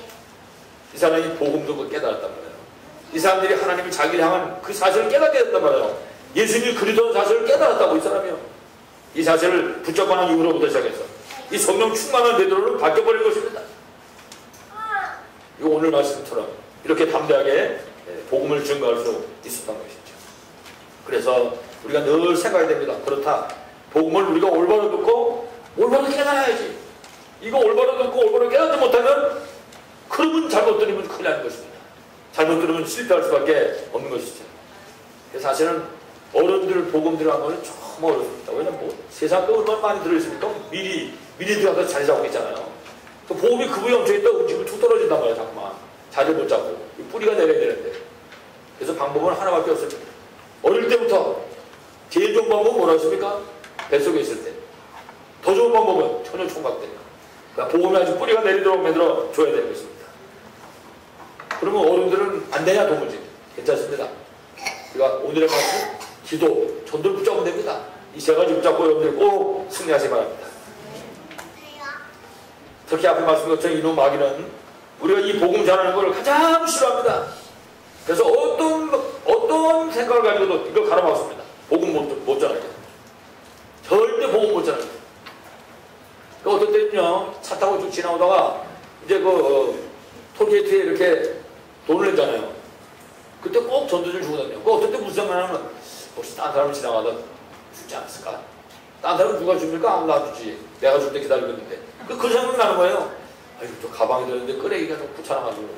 이 사람이 복음 듣고 깨달았단 말이에요. 이 사람들이 하나님을 자기를 향한 그 사실을 깨닫게 됐단 말이에요. 예수님이 그리스도인 사실을 깨달았다고 이 사람이요. 이 사실을 붙잡아놓은 이후로부터 시작해서 이 성령 충만한 베드로를 바뀌어버린 것입니다. 이거 오늘 말씀처럼 이렇게 담대하게 복음을 증거할 수 있었던 것이죠. 그래서 우리가 늘 생각해야 됩니다. 그렇다. 복음을 우리가 올바로 듣고 올바로 깨달아야지. 이거 올바로 듣고 올바로 깨닫지 못하면 그러면 잘못 들으면 큰일 나는 것입니다. 잘못 들으면 실패할 수밖에 없는 것이죠. 그래서 사실은 어른들 복음 들어간 거는 좀 어렵습니다. 왜냐면 뭐 세상 또 얼마나 많이 들어있습니까? 미리 들어가서 자리 잡고 있잖아요. 또 복음이 그 부에 엉켜 있다 음식을 툭 떨어진단 말이에요. 자꾸만 자리 못 잡고 뿌리가 내려야 되는데. 그래서 방법은 하나밖에 없습니다. 어릴 때부터 제일 좋은 방법은 뭐라 했습니까? 뱃속에 있을 때. 더 좋은 방법은 처녀 총각 때. 그러니까 복음이 아주 뿌리가 내리도록 만들어 줘야 되는 것입니다. 그러면 어른들은 안 되냐 도무지. 괜찮습니다. 그러니까 오늘의 말씀 기도, 전도를 붙잡으면 됩니다. 이 세 가지 붙잡고 여러분들 꼭 승리하시기 바랍니다. 특히 앞에 말씀드린 것처럼 이놈 마귀는 우리가 이 복음 전하는 걸 가장 싫어합니다. 그래서 어떤 생각을 가지고도 이걸 가로막습니다. 복음 못 전하게. 절대 복음 못 전하게. 어떤 때는요, 차 타고 쭉 지나오다가 이제 톨게이트에 이렇게 돈을 냈잖아요. 그때 꼭 전도를 주거든요. 어떤 때 무슨 생각하면 혹시 딴 사람을 지나가다 주지 않았을까? 딴 사람은 누가 줍니까? 아무도 안 주지. 내가 줄 때 기다리고 있는데. 그 생각이 나는 거예요. 아이고, 저 가방에 들었는데 끄레기가 좀 귀찮아가지고.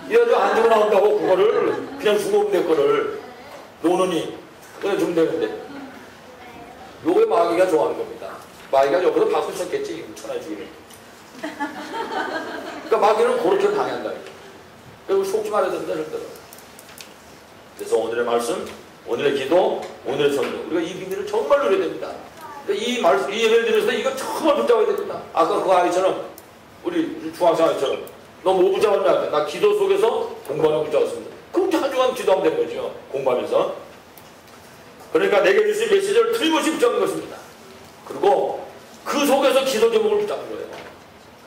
이래가지고 안 주고 나온다고 그거를 그냥 주고 오면 될 거를 노느니 그냥 주면 되는데. 요게 마귀가 좋아하는 겁니다. 마귀가 여기서 바꿀 수 있겠지. 천하주의를. 그러니까 마귀는 그렇게 방해한다. 그리고 속지 말아야 된다. 그래서 오늘의 말씀, 오늘의 기도, 오늘의 전도. 우리가 이 비밀을 정말 누려야 됩니다. 그러니까 이 예배를 드리면서 이거 정말 붙잡아야 됩니다. 아까 그 아이처럼, 우리 중학생 아이처럼, 너 뭐 붙잡았냐? 나 기도 속에서 공부하는 붙잡았습니다. 그럼 한 주간 기도하면 되는 거죠. 공부하면서. 그러니까 내게 주신 메시지를 틀림없이 붙잡는 것입니다. 그리고 그 속에서 기도 제목을 붙잡는 거예요.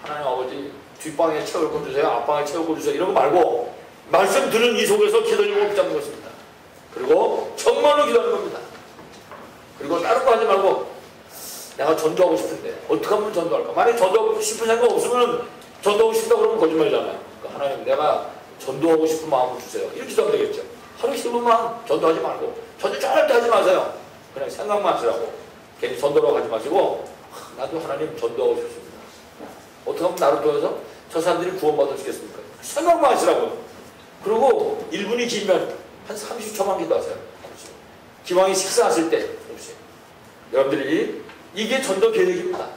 하나님 아버지, 뒷방에 채울 거 주세요. 앞방에 채울 거 주세요. 이런 거 말고, 말씀 들은 이 속에서 기도 제목을 붙잡는 것입니다. 그리고 정말로 기도하는 겁니다. 그리고 다른 거 하지 말고 내가 전도하고 싶은데 어떻게 하면 전도할까? 만약에 전도하고 싶은 생각 없으면 전도하고 싶다 그러면 거짓말이잖아요. 그러니까 하나님 내가 전도하고 싶은 마음을 주세요. 이렇게 기도하면 되겠죠. 하루 15만 전도하지 말고 전도 절대 하지 마세요. 그냥 생각만 하시라고. 괜히 전도라고 하지 마시고 나도 하나님 전도하고 싶습니다. 어떻게 하면 나를 도와서 저 사람들이 구원받을 수 있겠습니까? 생각만 하시라고. 그리고 1분이 길면 한 30초만 기도하세요. 기왕에 식사하실 때 여러분들이 이게 전도 계획입니다.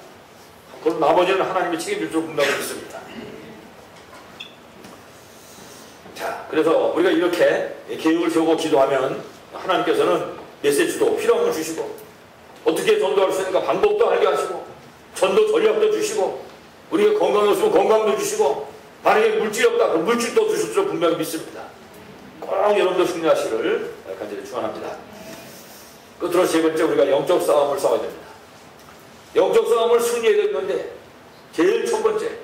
그럼 나머지는 하나님이 책임질 줄 분명히 믿습니다. 자, 그래서 우리가 이렇게 계획을 세우고 기도하면 하나님께서는 메시지도 필요한 걸 주시고 어떻게 전도할 수 있는가 방법도 알게 하시고 전도 전략도 주시고 우리가 건강이 없으면 건강도 주시고 만약에 물질이 없다 그럼 물질도 주실 줄 분명히 믿습니다. 꼭 여러분들 승리하시기를 간절히 축원합니다. 끝으로 세 번째 우리가 영적 싸움을 싸워야 됩니다. 영적 싸움을 승리해야 되는데 제일 첫 번째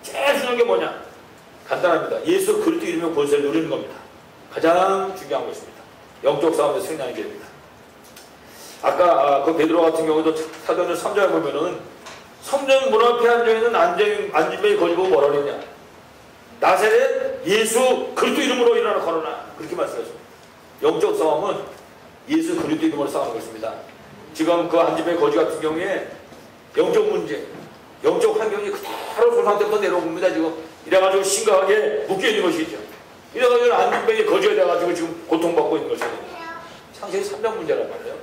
제일 중요한 게 뭐냐? 간단합니다. 예수 그리스도 이름의 권세를 누리는 겁니다. 가장 중요한 것입니다. 영적 싸움에서 승리하는 길입니다. 아까 그 베드로 같은 경우도 사도행전 3장에 보면은 성전 문 앞에 앉아있는 안진뱅이 거지보고 뭐라 그랬냐? 나사렛 예수 그리스도 이름으로 일어나 걸어라. 그렇게 말씀하셨습니다. 영적 싸움은 예수 그리스도 이름으로 싸우는 것입니다. 지금 그 안진뱅이 거지 같은 경우에 영적 문제, 영적 환경이 그대로 조상 때부터 내려온 겁니다. 지금 이래가지고 심각하게 묶여있는 것이죠. 이래가지고 안진뱅이 거지가 돼가지고 지금 고통받고 있는 것이거든요. 상세히 3장 문제란 말이에요.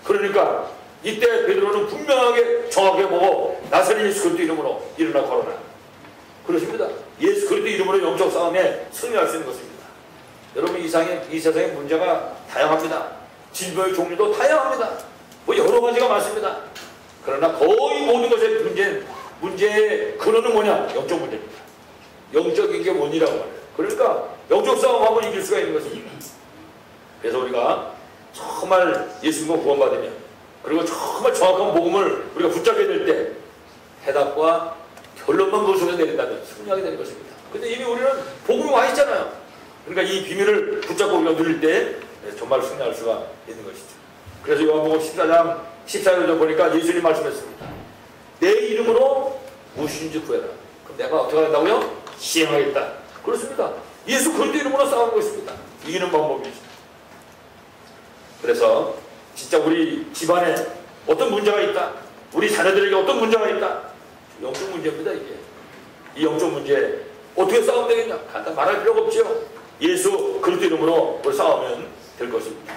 그러니까 이때 베드로는 분명하게 정확하게 보고 나사렛 예수 그리스도 이름으로 일어나 걸어라. 그렇습니다. 예수 그리스도 이름으로 영적 싸움에 승리할 수 있는 것입니다. 여러분 이 세상의 문제가 다양합니다. 질병의 종류도 다양합니다. 뭐 여러 가지가 많습니다. 그러나 거의 모든 것의 문제의 근원은 뭐냐? 영적 문제입니다. 영적인 게 원이라고 말해요. 그러니까 영적 싸움하면 이길 수가 있는 것입니다. 그래서 우리가 정말 예수님과 구원받으면 그리고 정말 정확한 복음을 우리가 붙잡게 될 때 해답과 결론만 그 속에서 내린다면 승리하게 되는 것입니다. 근데 이미 우리는 복음이 와 있잖아요. 그러니까 이 비밀을 붙잡고 우리가 누릴 때 정말 승리할 수가 있는 것이죠. 그래서 요한복음 14장 14절에 보니까 예수님이 말씀했습니다. 내 이름으로 무엇이든지 구해라. 그럼 내가 어떻게 한다고요? 시행하겠다. 그렇습니다. 예수 그리스도 이름으로 싸우는 것입니다. 이기는 방법이죠. 그래서 진짜 우리 집안에 어떤 문제가 있다. 우리 자녀들에게 어떤 문제가 있다. 영적 문제입니다. 이게. 이 영적 문제 어떻게 싸우면 되겠냐? 간단 말할 필요가 없죠. 예수 그리스도 이름으로 싸우면 될 것입니다.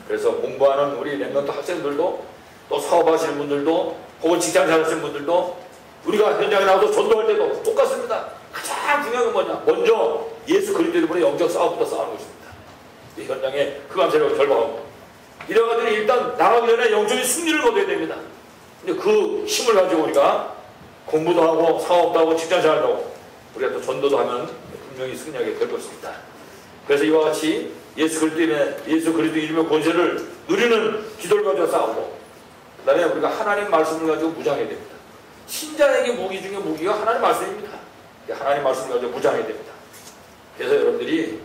그래서 공부하는 우리 렘넌트 학생들도 또 사업하시는 분들도 혹은 직장 잘하시는 분들도 우리가 현장에 나와서 전도할 때도 똑같습니다. 가장 중요한 건 뭐냐? 먼저 예수 그리스도 이름으로 영적 싸움부터 싸우는 것입니다. 이 현장에 흑암세력을 결박하고 이래가지고 일단 나가기 전에 영적인 승리를 거둬야 됩니다. 근데 그 힘을 가지고 우리가 공부도 하고 사업도 하고 직장생활도 하고 우리가 또 전도도 하면 분명히 승리하게 될 것입니다. 그래서 이와 같이 예수 그리스도 이름의 권세를 누리는 기도를 가지고 싸우고 그 다음에 우리가 하나님 말씀을 가지고 무장해야 됩니다. 신자에게 무기 중에 무기가 하나님 말씀입니다. 하나님 말씀을 가지고 무장해야 됩니다. 그래서 여러분들이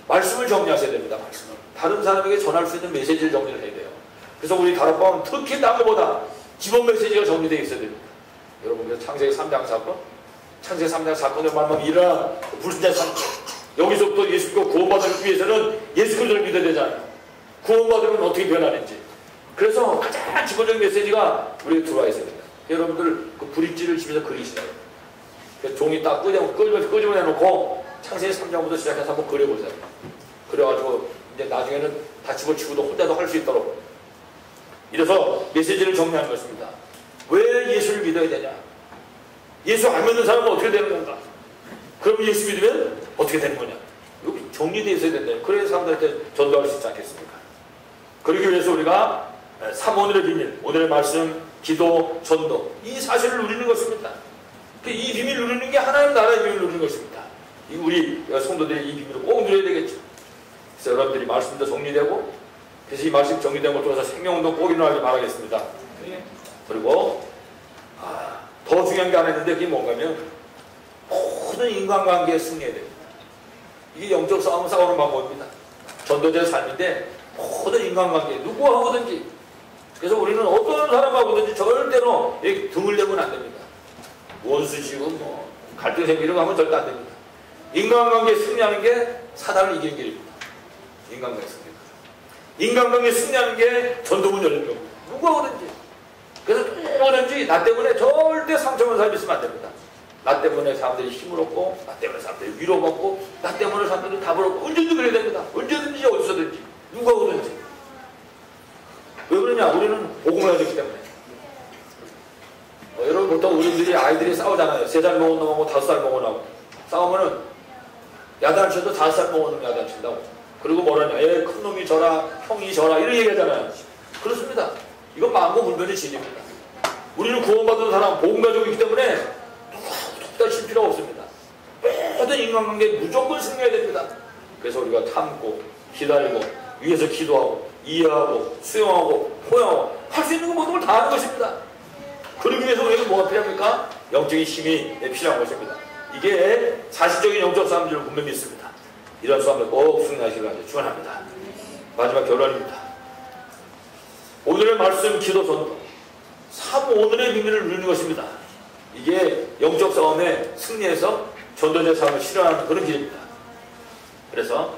말씀을 정리하셔야 됩니다. 말씀을. 다른 사람에게 전할 수 있는 메시지를 정리를 해야 돼요. 그래서 우리 다락방은 특히 남들보다 기본 메시지가 정리되어 있어야 됩니다. 여러분 그래서 창세기 3장 사건, 창세기 3장 사건을 말하면 일어난 불순자 사건 여기서부터 예수님과 구원받기 위해서는 예수 그리스도를 믿어야 되잖아요. 구원받으면 어떻게 변하는지. 그래서 가장 기본적인 메시지가 우리에게 들어와 있어야 됩니다. 여러분들 그 브릿지를 집에서 그리시라고. 종이 딱 끄집어내놓고 창세기 3장부터 시작해서 한번 그려보세요. 그래가지고 이제 나중에는 다 집어치고도 혼자도 할 수 있도록. 이래서 메시지를 정리하는 것입니다. 왜 예수를 믿어야 되냐? 예수 안 믿는 사람은 어떻게 되는 건가? 그럼 예수 믿으면 어떻게 되는 거냐? 여기 정리되어 있어야 된다. 그래야 사람들한테 전도할 수 있지 않겠습니까? 그러기 위해서 우리가 3오늘의 비밀, 오늘의 말씀, 기도, 전도, 이 사실을 누리는 것입니다. 이 비밀을 누리는 게 하나님 나라의 비밀을 누리는 것입니다. 우리 성도들이 이 비밀을 꼭 누려야 되겠죠. 그래서 여러분들이 말씀도 정리되고, 그래서 이 말씀 정리된 걸 통해서 생명운동 꼭 일어나길 바라겠습니다. 그리고 더 중요한 게 하나 있는데 그게 뭔가면 모든 인간관계에 승리해야 됩니다. 이게 영적 싸움을 싸우는 방법입니다. 전도자의 삶인데 모든 인간관계 누구와 하고든지, 그래서 우리는 어떤 사람하고든지 절대로 등을 내면 안 됩니다. 원수지고 뭐 갈등 생기는 거 하면 절대 안 됩니다. 인간관계에 승리하는 게 사단을 이기는 길입니다. 인간관계에 승리. 인간관계에 승리하는 게 전도문 열리는 겁니다. 누구하고든지. 그래서 누구든지 나 때문에 절대 상처만 삶이 있으면 안 됩니다. 나 때문에 사람들이 힘을 얻고, 나 때문에 사람들이 위로받고, 나 때문에 사람들이 답을 얻고, 언제든지 그래야 됩니다. 언제든지 어디서든지 누구하고든지. 왜 그러냐? 우리는 복음을 가졌기 때문에. 여러분 보통 어른들이 아이들이 싸우잖아요. 3살 먹은 놈하고 5살 먹은 놈하고 싸우면은 야단쳐도 5살 먹은 놈 야단친다고. 그리고 뭐라냐? 큰 놈이 져라, 형이 져라, 이런 얘기 하잖아요. 그렇습니다. 이건 만고불변의 진리입니다. 우리는 구원받은 사람, 복음 가지고 있기 때문에 누구하고도 쉴 필요가 없습니다. 모든 인간관계에 무조건 승리해야 됩니다. 그래서 우리가 참고, 기다리고, 위에서 기도하고, 이해하고, 수용하고, 포용하고, 할 수 있는 건 모든 걸 다 하는 것입니다. 그러기 위해서 우리에게 뭐가 필요합니까? 영적인 힘이 필요한 것입니다. 이게 사실적인 영적 싸움인 줄 분명히 믿습니다. 이런 싸움을 꼭 승리하시길 축원합니다. 마지막 결론입니다. 오늘의 말씀, 기도, 전도 3오늘의 비밀을 누리는 것입니다. 이게 영적 싸움에 승리해서 전도자의 삶을 실현하는 그런 길입니다. 그래서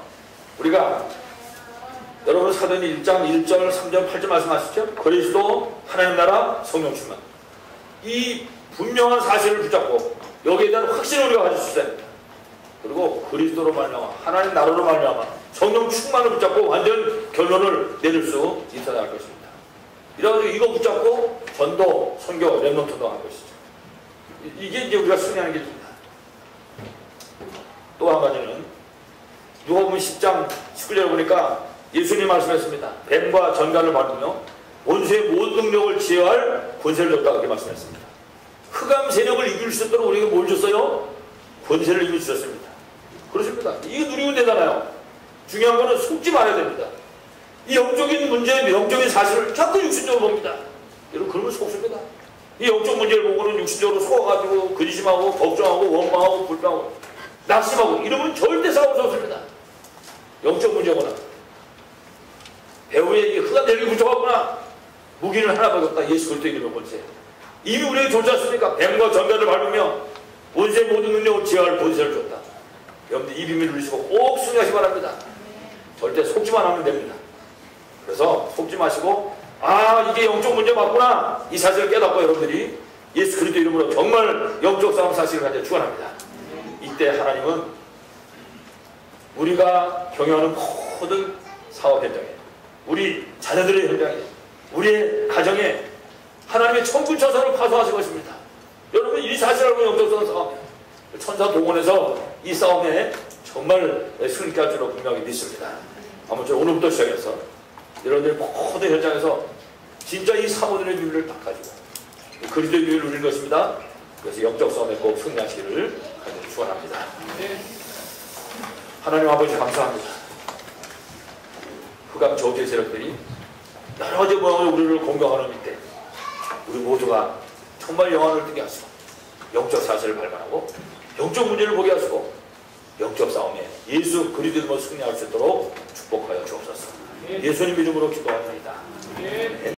우리가 여러분 사도행전 1장 1절 3절 8절 말씀하시죠? 그리스도 하나님 나라 성령 충만. 이 분명한 사실을 붙잡고 여기에 대한 확신을 우리가 가질 수 있어야 합니다. 그리고 그리스도로 말미암아 하나님 나라로 말미암아 성령 충만을 붙잡고 완전 결론을 내릴 수 있어야 할 것입니다. 이래가지고 이거 붙잡고 전도, 선교, 렘넌트도 할 것이죠. 이게 이제 우리가 승리하는 길입니다. 또 한 가지는 누가복음 10장 19절에 보니까 예수님 말씀했습니다. 뱀과 전갈을 밟으며 원수의 모든 능력을 제어할 권세를 줬다 그렇게 말씀했습니다. 흑암 세력을 이길 수 있도록 우리에게 뭘 줬어요? 권세를 이길 수 있었습니다. 그렇습니다. 이게 누리면 되잖아요. 중요한 거는 속지 말아야 됩니다. 이 영적인 문제, 영적인 사실을 자꾸 육신적으로 봅니다. 여러분 그러면 속습니다. 이 영적 문제를 보고는 육신적으로 속아가지고 근심하고 걱정하고 원망하고 불평하고 낙심하고 이러면 절대 싸울 수 없습니다. 영적 문제거나 배우에 이 흑암 세력이 붙여갔구나. 무기는 하나밖에 없다. 예수 그리스도의 이름으로 권세. 이미 우리에게 좋지 않습니까? 뱀과 전갈을 밟으며 원수의 모든 능력을 제어할 권세를 줬다. 여러분들 이 비밀을 누리시고 꼭 승리하시기 바랍니다. 절대 속지만 하면 됩니다. 그래서 속지 마시고 이게 영적 문제 맞구나. 이 사실을 깨닫고 여러분들이 예수 그리스도 이름으로 정말 영적 싸움 사실을 가지고 축원합니다. 이때 하나님은 우리가 경영하는 모든 사업 현장에, 우리 자녀들의 현장에, 우리의 가정에 하나님의 천군 천사를 파송하실 것입니다. 여러분 이 사실을 알고 영적 싸움이에요. 천사 동원해서 이 싸움에 정말 승리케 할 줄로 분명히 믿습니다. 아무튼 오늘부터 시작해서 여러분들이 모든 현장에서 진짜 이 3오늘의 비밀을 딱 가지고 그리스도의 비밀을 누리는 것입니다. 그래서 영적 싸움에 꼭 승리하시기를 간절히 축원합니다. 하나님 아버지 감사합니다. 흑암 저주의 세력들이 여러 가지 모양으로 우리를 공격하는 이때 우리 모두가 정말 영안을 뜨게 하시고 영적 사실을 발견하고 영적 문제를 보게 하시고 영적 싸움에 예수 그리스도로 승리할 수 있도록 축복하여 주옵소서. 예수님 이름으로 기도합니다.